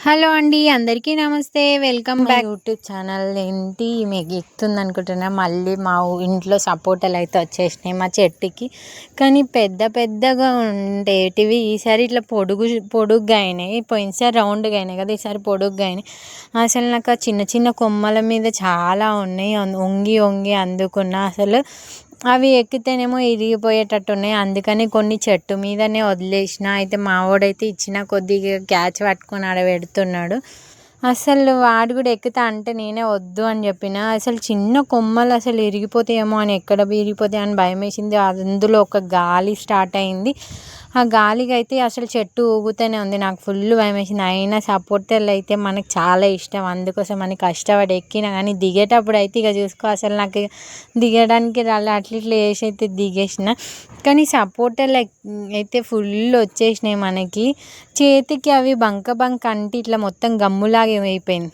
Hello అండి. అందరికీ నమస్తే. వెల్కమ్ మా బ్యాక్. యూట్యూబ్ ఛానల్ ఏంటి మీకు ఎక్కుతుంది అనుకుంటున్నా. మళ్ళీ మా ఇంట్లో సపోటాలు అయితే వచ్చేసినాయి మా చెట్టుకి. కానీ పెద్ద పెద్దగా ఉండేటివి ఈసారి ఇట్లా పొడుగ్గా అయినాయి. పోయినసారి రౌండ్గా అయినాయి కదా, ఈసారి పొడుగ్గా అయినాయి. అసలు నాకు ఆ చిన్న చిన్న కొమ్మల మీద చాలా ఉన్నాయి. వంగి వంగి అందుకున్నా. అసలు అవి ఎక్కితేనేమో ఇరిగిపోయేటట్టు ఉన్నాయి. అందుకని కొన్ని చెట్టు మీదనే వదిలేసిన. అయితే మావాడైతే ఇచ్చిన కొద్దిగా క్యాచ్ పట్టుకొని ఆడ పెడుతున్నాడు. అసలు వాడు కూడా ఎక్కుతా అంటే నేనే వద్దు అని చెప్పిన. అసలు చిన్న కొమ్మలు అసలు ఇరిగిపోతాయేమో అని, ఎక్కడ విరిగిపోతాయి అని భయం వేసింది. అందులో ఒక గాలి స్టార్ట్ అయింది. ఆ గాలికి అయితే అసలు చెట్టు ఊగుతూనే ఉంది. నాకు ఫుల్ భయం వేసింది. అయినా సపోర్టర్లు అయితే మనకు చాలా ఇష్టం. అందుకోసం అని కష్టపడి ఎక్కిన. కానీ దిగేటప్పుడు అయితే ఇక చూసుకో, అసలు నాకు దిగడానికి రాలే. అట్లా ఇట్లా వేసి అయితే దిగేసిన. కానీ సపోర్టర్లు అయితే ఫుల్ వచ్చేసినాయి మనకి. చేతికి అవి బంక బంక అంటే ఇట్లా మొత్తం గమ్ములాగా అయిపోయింది.